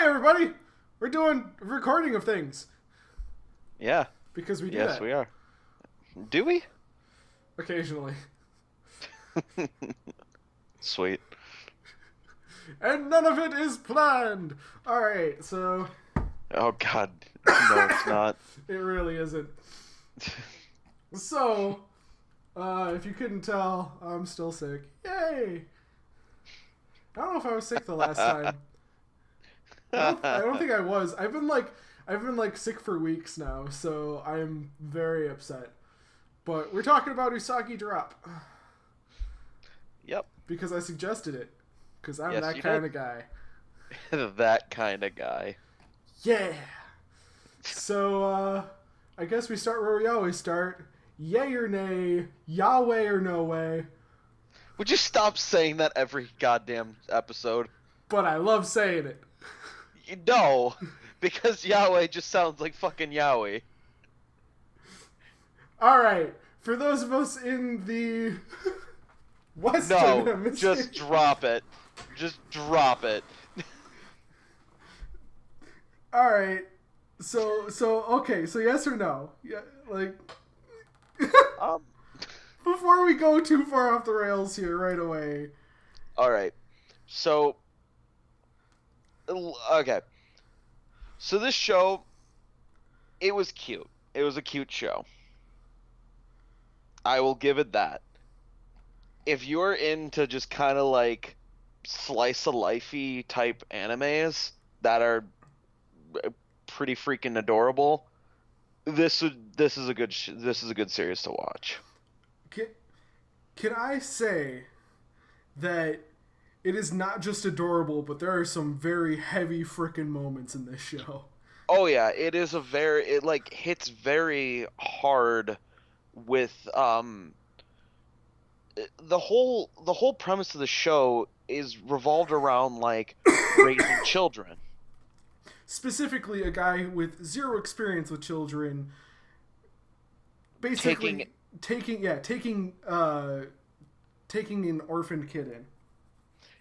everybody! We're doing a recording of things. Yeah. Because we do Yes, that. we are. Do we? Occasionally. Sweet. And none of it is planned! Alright, so... Oh god. No, it's not. It really isn't. So, if you couldn't tell, I'm still sick. Yay! I don't know if I was sick the last time. I don't think I was. I've been sick for weeks now, so I'm very upset. But we're talking about Usagi Drop. Yep. Because I suggested it. Because I'm Yes, that you kind did. of guy. That kind of guy. Yeah! So, I guess we start where we always start. Yay or nay, Yahweh or no way. Would you stop saying that every goddamn episode? But I love saying it. No, because Yahweh just sounds like fucking Yahweh. Alright, for those of us in the Western No, Hemisphere. just drop it. Just drop it. Alright, so okay, so yes or no? Yeah, like... Um... Before we go too far off the rails here right away. Alright, so... Okay. So this show, it was cute. It was a cute show. I will give it that. If you're into just kind of like slice of lifey type animes that are pretty freaking adorable, this is a good series to watch. Can I say that it is not just adorable, but there are some very heavy frickin' moments in this show. Oh yeah, it like hits very hard with the whole premise of the show is revolved around like raising children. Specifically, a guy with zero experience with children, basically taking an orphaned kid in.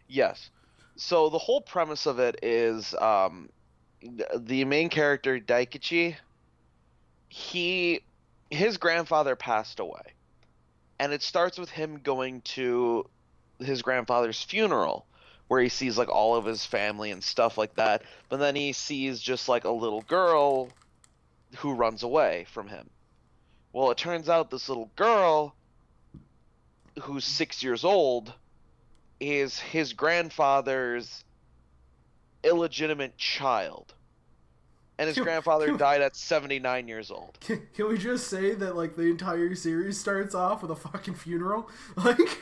Yes. So the whole premise of it is the main character Daikichi, his grandfather passed away. And it starts with him going to his grandfather's funeral, where he sees like all of his family and stuff like that. But then he sees just like a little girl who runs away from him. Well, it turns out this little girl, who's 6 years old, is his grandfather's illegitimate child. And his grandfather died at 79 years old. Can we just say that, like, the entire series starts off with a fucking funeral? Like...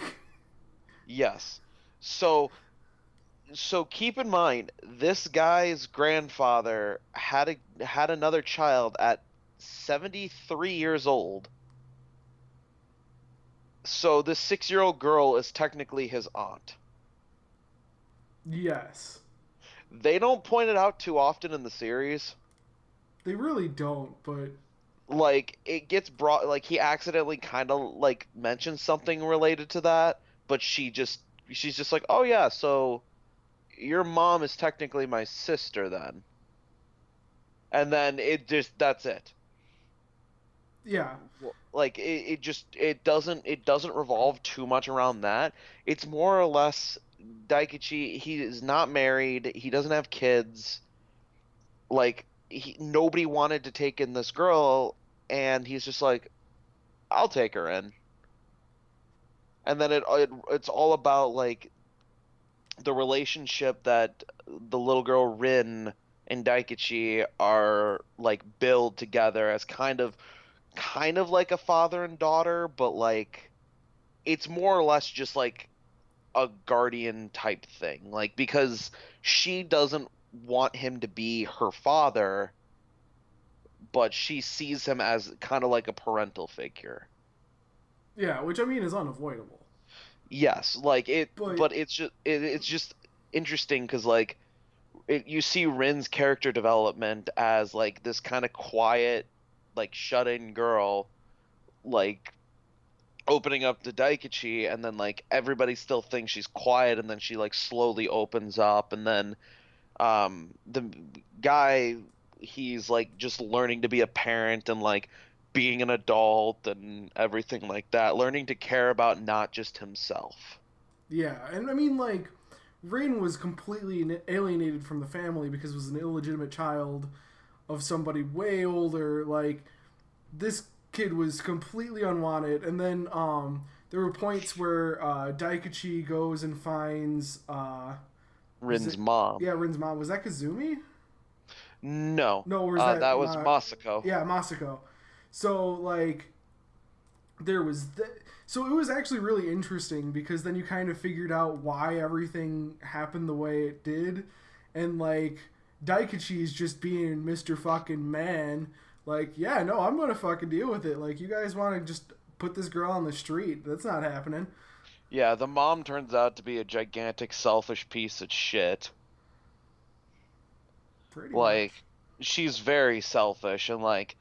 Yes. So keep in mind, this guy's grandfather had another child at 73 years old. So this 6-year-old girl is technically his aunt. Yes. They don't point it out too often in the series. They really don't, but... Like, it gets brought... Like, he accidentally kind of, like, mentions something related to that, but she's just like, oh yeah, so your mom is technically my sister then. And then that's it. Yeah. Like, it doesn't revolve too much around that. It's more or less Daikichi, he is not married, he doesn't have kids. Like, nobody wanted to take in this girl, and he's just like, I'll take her in. And then it's all about like the relationship that the little girl Rin and Daikichi are like build together as kind of like a father and daughter, but like it's more or less just like a guardian type thing. Like, because she doesn't want him to be her father, but she sees him as kind of like a parental figure. Yeah, which I mean is unavoidable. Yes, like but it's just interesting because like you see Rin's character development as like this kind of quiet, like shut-in girl, like opening up to Daikichi, and then like everybody still thinks she's quiet, and then she like slowly opens up, and then The guy, he's like just learning to be a parent and like being an adult and everything like that, learning to care about not just himself. Yeah, and I mean, like, Rain was completely alienated from the family because it was an illegitimate child of somebody way older. Like, this kid was completely unwanted, and then there were points where Daikachi goes and finds was Rin's it mom. yeah Rin's mom, was that Kazumi? No, No, or was that that was Masako. yeah, Masako? So like there was so it was actually really interesting because then you kind of figured out why everything happened the way it did, and like Daikachi's just being Mr. fucking man. Like, yeah, no, I'm gonna fucking deal with it. Like, you guys want to just put this girl on the street? That's not happening. Yeah, the mom turns out to be a gigantic selfish piece of shit. Pretty Like, much. she's very selfish and like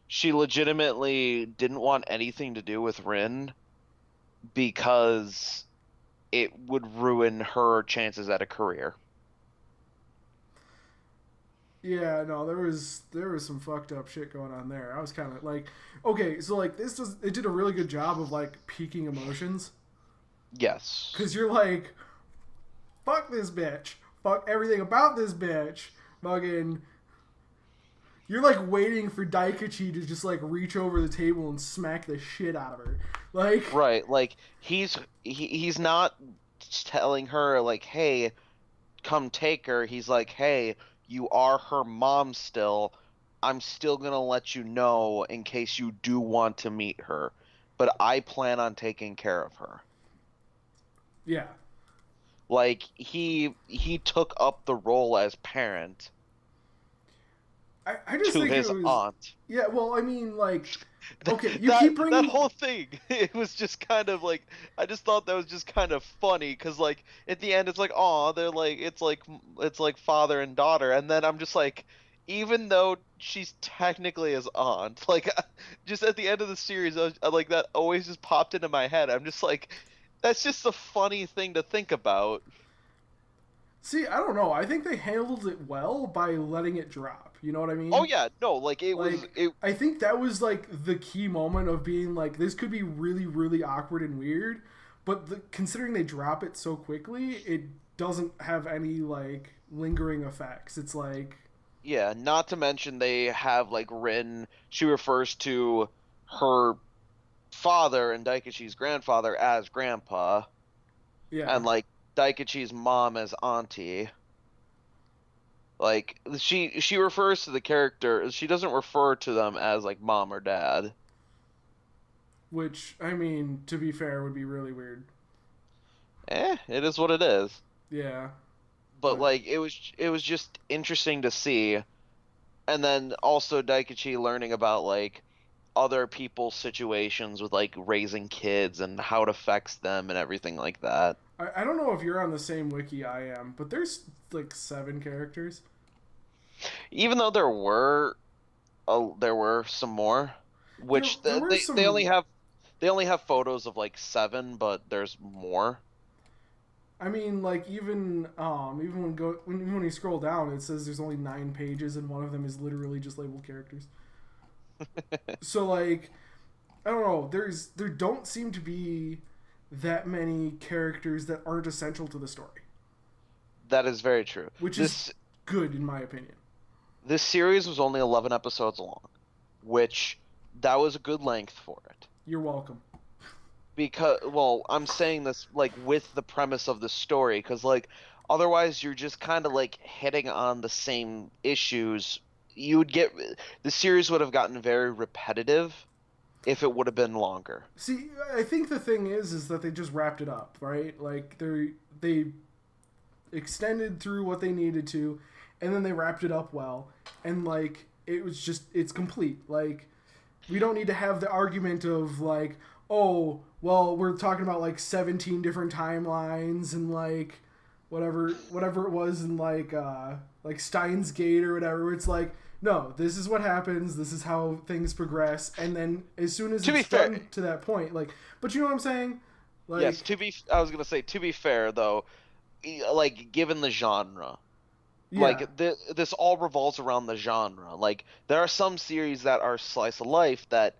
she legitimately didn't want anything to do with Rin because it would ruin her chances at a career. Yeah, no, there was some fucked up shit going on there. I was kind of like, okay, so like it did a really good job of like peaking emotions Yes. because you're like, fuck this bitch, fuck everything about this bitch, fucking. You're like waiting for Daikachi to just like reach over the table and smack the shit out of her, like. Right, like he's not telling her like, "Hey, come take her." He's like, "Hey, you are her mom still. I'm still gonna let you know in case you do want to meet her, but I plan on taking care of her." Yeah, Like he took up the role as parent I just to think it his was. aunt. Yeah, well, I mean, like, okay, you that keep that bringing. whole thing, it was just kind of like, I just thought that was just kind of funny because like at the end it's like, oh, they're like, it's like father and daughter, and then I'm just like, even though she's technically his aunt, like just at the end of the series like that always just popped into my head. I'm just like, that's just a funny thing to think about. See, I don't know. I think they handled it well by letting it drop. You know what I Oh mean? yeah, no, like it was Like, it. I think that was like the key moment of being like, this could be really, really awkward and weird, but considering they drop it so quickly, it doesn't have any like lingering effects. It's like, Yeah, not to mention they have like Rin, she refers to her father and Daikachi's grandfather as grandpa, yeah, and like Daikachi's mom as auntie. Like she refers to the character, she doesn't refer to them as like mom or dad. which I mean, to be fair, would be really weird. It is what it is. Yeah, But but like it was just interesting to see, and then also Daikachi learning about like other people's situations with like raising kids and how it affects them and everything like that. I don't know if you're on the same wiki I am, but there's like 7 characters. Even though there were some more, which There were some. they only have photos of like seven, but there's more. I mean, like even when you scroll down, it says there's only 9 pages, and one of them is literally just labeled characters. So like, I don't know. There don't seem to be that many characters that aren't essential to the story, That is very true. which is This good in my opinion. this series was only 11 episodes long, which that was a good length for it. You're welcome. Because, well, I'm saying this like with the premise of the story, because like otherwise you're just kind of like hitting on the same issues. You would get the series would have gotten very repetitive if it would have been longer. See, I think the thing is that they just wrapped it up, right? Like they extended through what they needed to, and then they wrapped it up well, and like it's complete. Like, we don't need to have the argument of like, oh, well, we're talking about like 17 different timelines and like whatever it was in like Steins Gate or whatever. It's like, no, this is what happens, this is how things progress, and then as soon as To be it's fair, done to that point, like, but you know what I'm saying? yes, Like, I was gonna say to be fair though, like given the genre, Yeah. Like this all revolves around the genre. Like there are some series that are slice of life that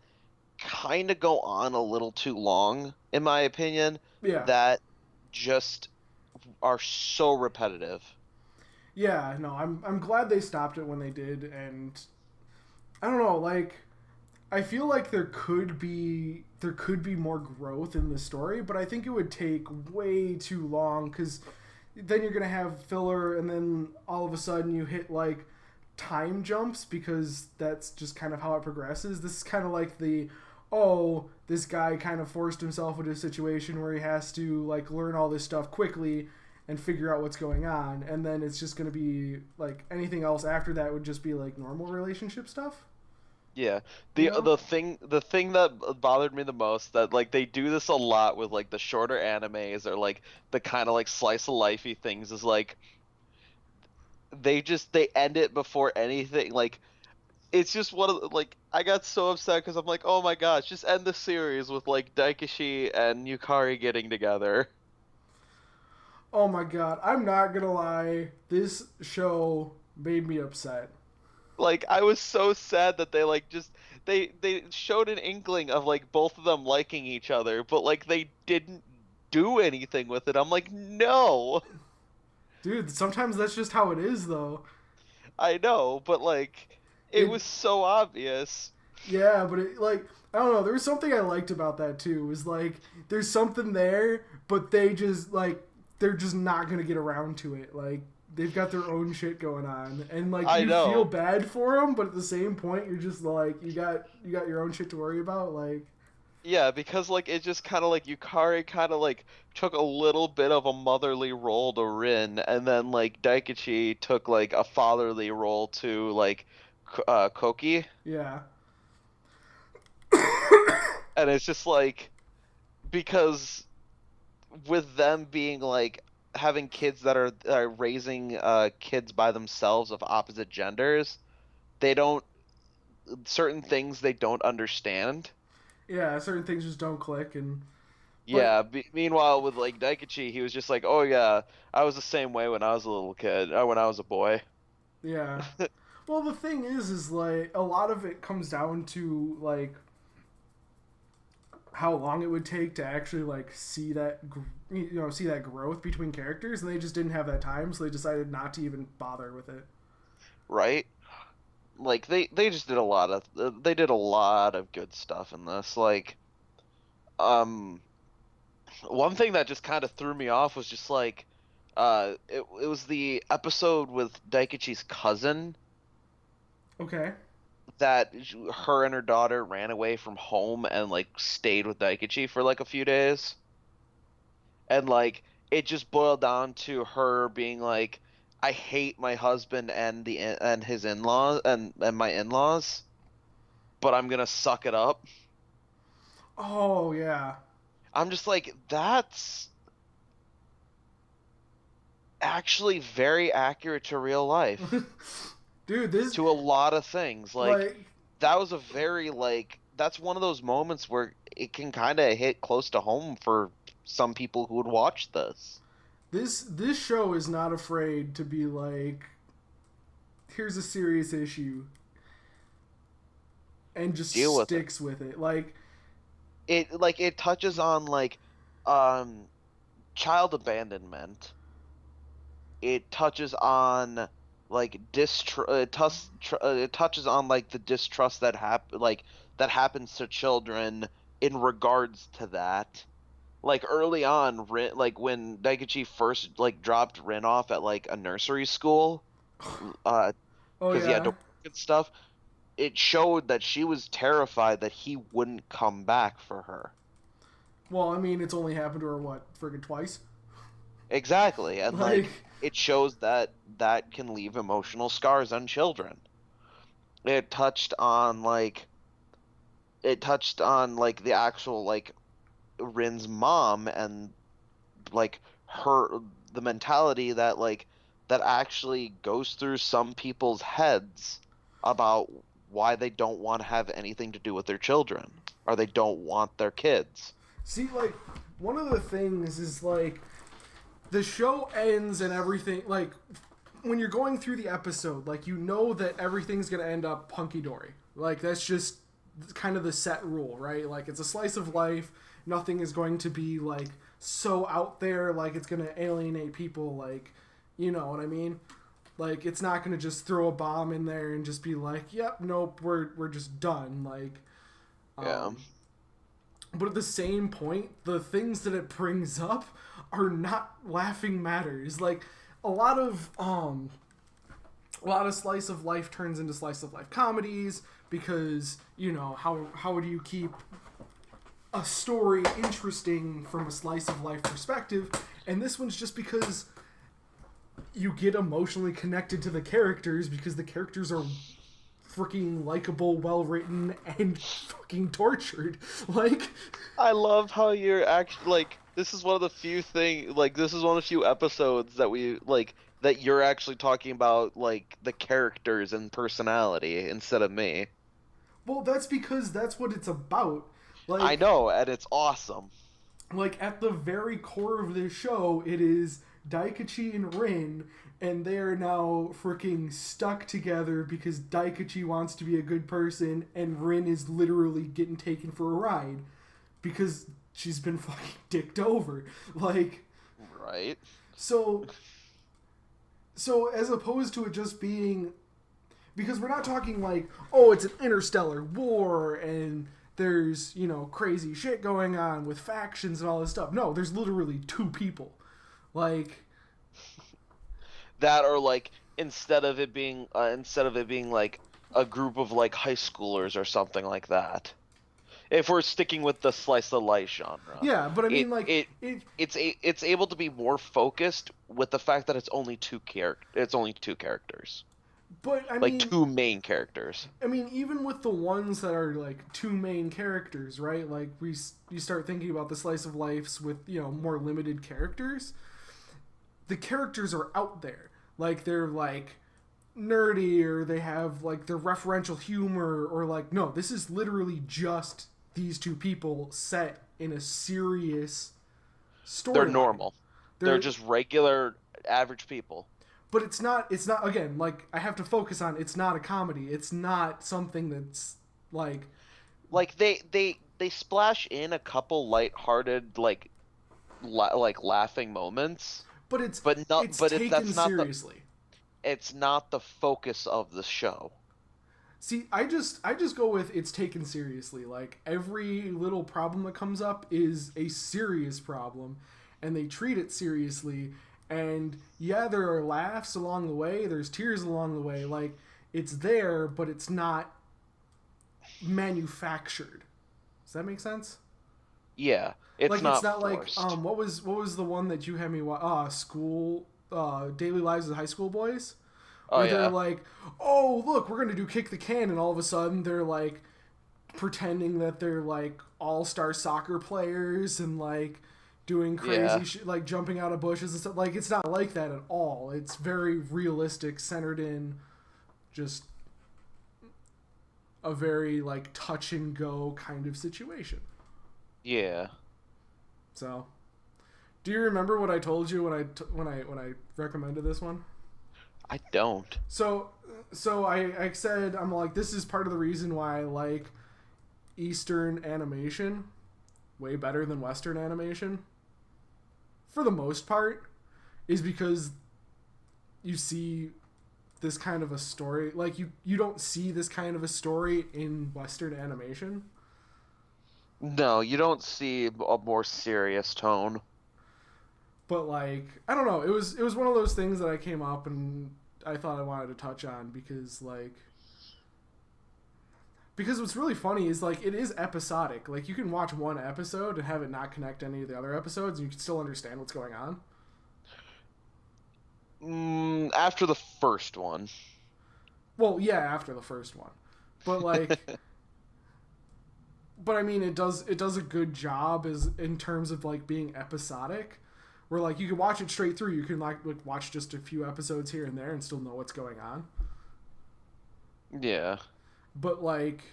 kind of go on a little too long, in my opinion, Yeah. that just are so repetitive. Yeah, no, I'm glad they stopped it when they did, and I don't know, like I feel like there could be more growth in the story, but I think it would take way too long because then you're gonna have filler, and then all of a sudden you hit like time jumps because that's just kind of how it progresses. This is kind of like the this guy kind of forced himself into a situation where he has to like learn all this stuff quickly and figure out what's going on, and then it's just gonna be like anything else after that would just be like normal relationship stuff, Yeah. you The know? the thing that bothered me the most that like they do this a lot with like the shorter animes or like the kind of like slice of lifey things is like they end it before anything like it's just one of like I got so upset because I'm like, oh my gosh, just end the series with like Daikeshi and Yukari getting together. Oh my god, I'm not gonna lie. This show made me upset. Like I was so sad that they like just they showed an inkling of like both of them liking each other, but like they didn't do anything with it. I'm like, no, Dude, sometimes that's just how it is, though. I know, but like it It, was so obvious. yeah, but it, like, I don't know. There was something I liked about that, too. Was like, there's something there, but they're just not gonna get around to it. Like, they've got their own shit going on. And, like, I you feel know. bad for them, but at the same point, you're just like, you got your own shit to worry about. Like, Yeah, because like it just kind of like Yukari kind of like took a little bit of a motherly role to Rin, and then like Daikechi took like a fatherly role to like Koki, yeah. and it's just like because with them being like having kids that are raising kids by themselves of opposite genders, they don't certain things they don't understand. Yeah, certain things just don't click. But, Yeah, meanwhile with like Daikechi, he was just like, "Oh yeah, I was the same way when I was a little kid, or when I was a boy." yeah. Well, the thing is like a lot of it comes down to like how long it would take to actually like see that growth between characters, and they just didn't have that time, so they decided not to even bother with it. Right? Like they just did a lot of they did a lot of good stuff in this. Like um one thing that just kind of threw me off was just like it was the episode with Daikechi's cousin Okay. that her and her daughter ran away from home and like stayed with Daikechi for like a few days. And like it just boiled down to her being like, I hate my husband and his in-laws and my in-laws, but I'm gonna suck it up. Oh yeah. I'm just like, that's actually very accurate to real life, Dude, this to a lot of things. Like like that was a very like that's one of those moments where it can kind of hit close to home for some people who would watch this. this show is not afraid to be like, here's a serious issue, and just Deal with it. sticks with it. Like, It touches on like um child abandonment. It touches on like it touches on like the distrust that happens to children in regards to that. Like early on, like when Daikichi first like dropped Rin off at like a nursery school, uh, oh because he had to yeah. work and stuff, it showed that she was terrified that he wouldn't come back for her. Well, I mean, it's only happened to her what, friggin' twice. Exactly, and Like, like it shows that that can leave emotional scars on children. It touched on like the actual like Rin's mom and like her the mentality that like that actually goes through some people's heads about why they don't want to have anything to do with their children or they don't want their kids. see, like, one of the things is like the show ends and everything. Like, when you're going through the episode, like, you know that everything's gonna end up hunky-dory. Like, that's just kind of the set rule, right? Like, it's a slice of life. Nothing is going to be, like, so out there, like, it's gonna alienate people, like, you know what I mean? Like, it's not gonna just throw a bomb in there and just be like, yep, nope, we're just done. Like, Yeah. But at the same point, the things that it brings up are not laughing matters. Like, a lot of slice of life turns into slice of life comedies because, you know, how would you keep a story interesting from a slice of life perspective? And this one's just because you get emotionally connected to the characters because the characters are freaking likable, well written, and fucking tortured. Like, I love how you're actually like. This is one of the few this is one of the few episodes that we like that you're actually talking about like the characters and personality instead of me. well, that's because that's what it's about. Like, I know, and it's awesome. like at the very core of this show, it is Daikachi and Rin, and they are now freaking stuck together because Daikachi wants to be a good person, and Rin is literally getting taken for a ride because she's been fucking dicked over. Like, Right. so as opposed to it just being, because we're not talking like, oh, it's an interstellar war and there's, you know, crazy shit going on with factions and all this stuff. No, there's literally two people. Like, That or like instead of it being like a group of like high schoolers or something like that. If we're sticking with the slice of life genre. yeah, but I mean, like, It's able to be more focused with the fact that it's only two characters. but I Like mean, two main characters. even with the ones that are like two main characters, right? Like, you start thinking about the slice of lives with, you know, more limited characters. The characters are out there. Like, they're like nerdy, or they have like their referential humor, or like, no, this is literally just these two people set in a serious story. They're normal. They're just regular average people. But it's not again, like, I have to focus on, it's not a comedy. It's not something that's like They splash in a couple lighthearted like laughing moments, but it's that's taken not seriously. it's not the focus of the show. See, I just go with it's taken seriously. Like, every little problem that comes up is a serious problem, and they treat it seriously. And yeah, there are laughs along the way, there's tears along the way. Like, it's there, but it's not manufactured. Does that make sense? Yeah, it's Like, not it's not forced. like what was the one that you had me watch? School, Daily Lives of High School Boys. Oh Where yeah. they're like, oh, look, we're gonna do kick the can, and all of a sudden they're like pretending that they're like all-star soccer players and like doing crazy shit, like jumping out of bushes and stuff. Like, it's not like that at all. It's very realistic, centered in just a very like touch and go kind of situation. Yeah. So, do you remember what I told you when I recommended this one? I don't. So I said, I'm like, this is part of the reason why I like Eastern animation way better than Western animation. For the most part, is because you see this kind of a story. Like, you don't see this kind of a story in Western animation. No, you don't see a more serious tone. But, like, I don't know. It was one of those things that I came up and I thought I wanted to touch on because what's really funny is, like, it is episodic. Like, you can watch one episode and have it not connect to any of the other episodes, and you can still understand what's going on. After the first one. Well, yeah, after the first one. But, like, but I mean, it does a good job as in terms of, like, being episodic. Where, like, you can watch it straight through. You can, like watch just a few episodes here and there and still know what's going on. Yeah. But, like,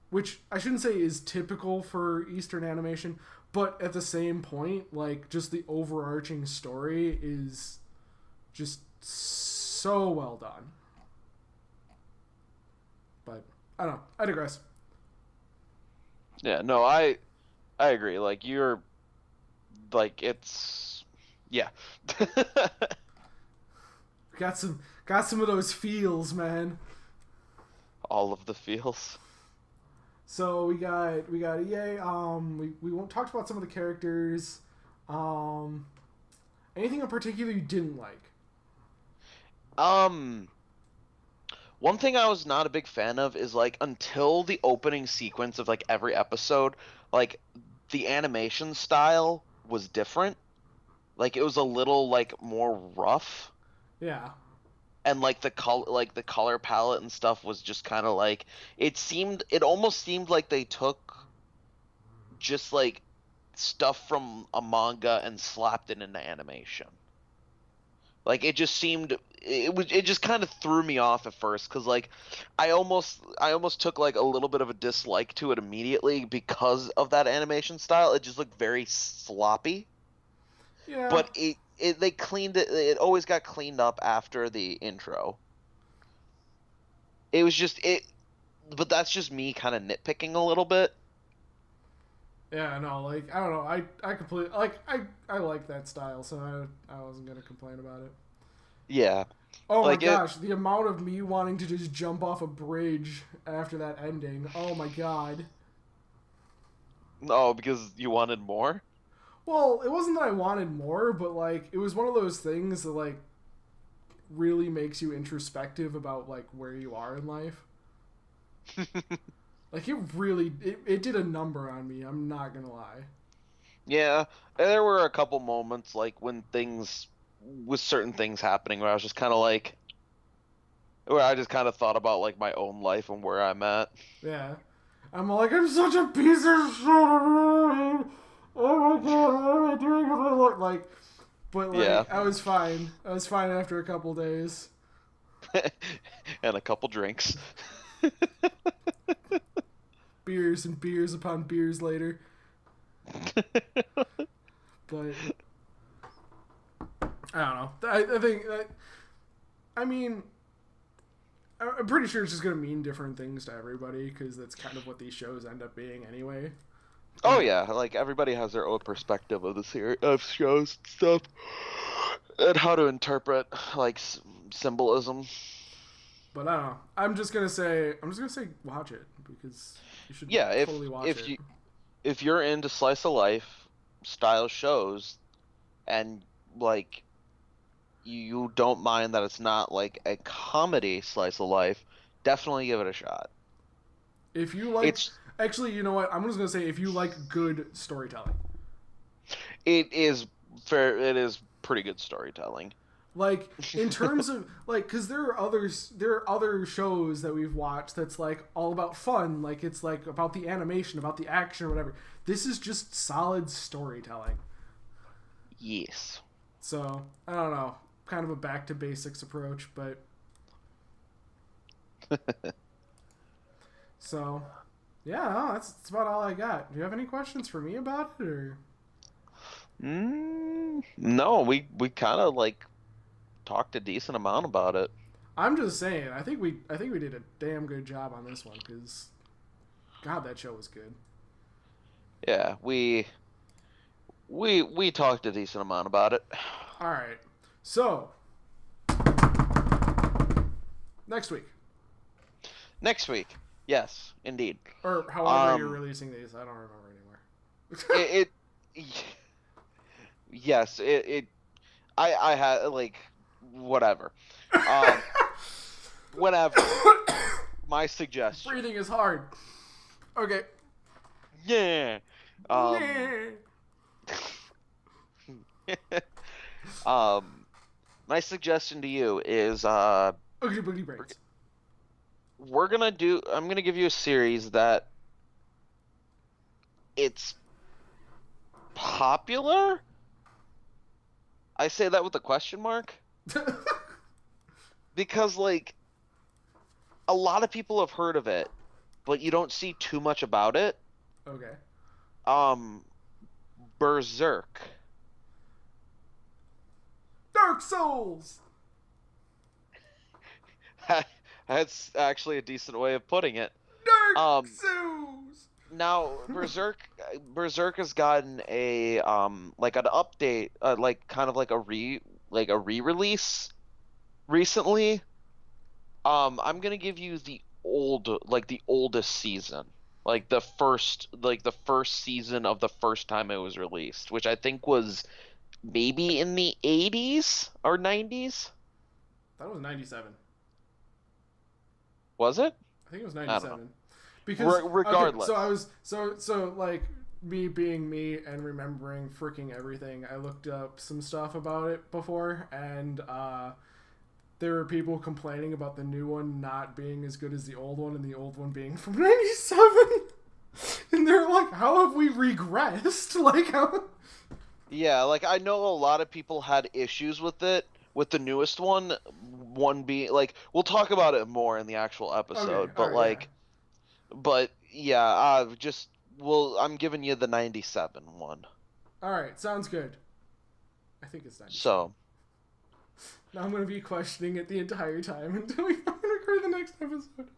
which I shouldn't say is typical for Eastern animation, but at the same point, like, just the overarching story is just so well done. But I don't know. I digress. Yeah, no, I agree. Like you're like it's yeah. Got some of those feels, man. All of the feels. So we got EA. We won't talk about some of the characters. Um, anything in particular you didn't like? Um, one thing I was not a big fan of is like until the opening sequence of like every episode, like the animation style was different. Like it was a little like more rough, Yeah, and like the color palette and stuff was just kind of like it almost seemed like they took just like stuff from a manga and slapped it into animation. Like it just kind of threw me off at first because like I almost took like a little bit of a dislike to it immediately because of that animation style. It just looked very sloppy. yeah, But they cleaned it. It always got cleaned up after the intro. It was just it, but that's just me kind of nitpicking a little bit. yeah. No, like I don't know. I completely like I like that style, so I wasn't gonna complain about it. Yeah, Oh my like it. gosh, the amount of me wanting to just jump off a bridge after that ending. Oh my god. Oh, because you wanted more. Well, it wasn't that I wanted more, but like it was one of those things that like really makes you introspective about like where you are in life. Like it did a number on me. I'm not gonna lie. Yeah, there were a couple moments like when things with certain things happening where I was just kind of like where I just kind of thought about like my own life and where I'm at. Yeah, I'm such a piece of shit. Oh my god, what am I doing with my life? Like, but Yeah, like I was fine. I was fine after a couple days. and a couple drinks. Beers and beers upon beers later. But I don't know. I think I mean I'm pretty sure it's just gonna mean different things to everybody because that's kind of what these shows end up being anyway. Oh But yeah, like everybody has their own perspective of the series of shows and stuff, and how to interpret like symbolism. but I don't know. I'm just gonna say watch it because you should Yeah, totally watch it. if you're into slice of life style shows and like you don't mind that it's not like a comedy slice of life, definitely give it a shot. If you like, It's actually, you know what? I'm just gonna say if you like good storytelling. it is fair. It is pretty good storytelling. Like in terms of like, because there are other shows that we've watched that's like all about fun, like it's like about the animation, about the action, or whatever. This is just solid storytelling. Yes. So I don't know, kind of a back to basics approach, but so yeah, no, that's about all I got. Do you have any questions for me about it, or? No, we kind of like talked a decent amount about it. I'm just saying, I think we did a damn good job on this one because God, that show was good. Yeah, we talked a decent amount about it. All right, so next week Next week, yes, indeed. or however you're Um, releasing these, I don't remember anymore. it yes, it I had like whatever. Um, whatever. My suggestion. Breathing is hard. Okay. Yeah. Um, um, my suggestion to you is Oogity boogity brains. I'm gonna give you a series that it's popular. I say that with a question mark because like a lot of people have heard of it, but you don't see too much about it. Okay. Um, Berserk. Dark Souls. That's actually a decent way of putting it. Dark Um, Zeus. Now Berserk has gotten a like an update, like kind of like a re-release recently. I'm gonna give you the oldest season, like the first season of the first time it was released, which I think was maybe in the 80s or 90s. That was 97. Was it? I think it was I don't know. 97. Because okay, so I Regardless. was so like me being me and remembering freaking everything. I looked up some stuff about it before, and there were people complaining about the new one not being as good as the old one, and the old one being from 97. And they're like, "How have we regressed?" Like, how? Yeah, like I know a lot of people had issues with it, with the newest one being like we'll talk about it more in the actual Okay, episode, all but right, yeah. yeah, just well, I'm giving you the 97 one. All right, sounds good. I think it's 97. So, Now I'm gonna be questioning it the entire time until we record the next episode.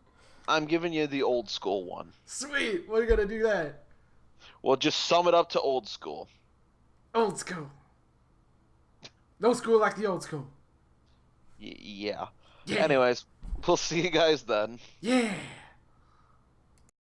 I'm giving you the old school one. Sweet, we're gonna do that. Well, just sum it up to old school. Old school. No school like the old school. Yeah. Yeah. Anyways, we'll see you guys then. Yeah.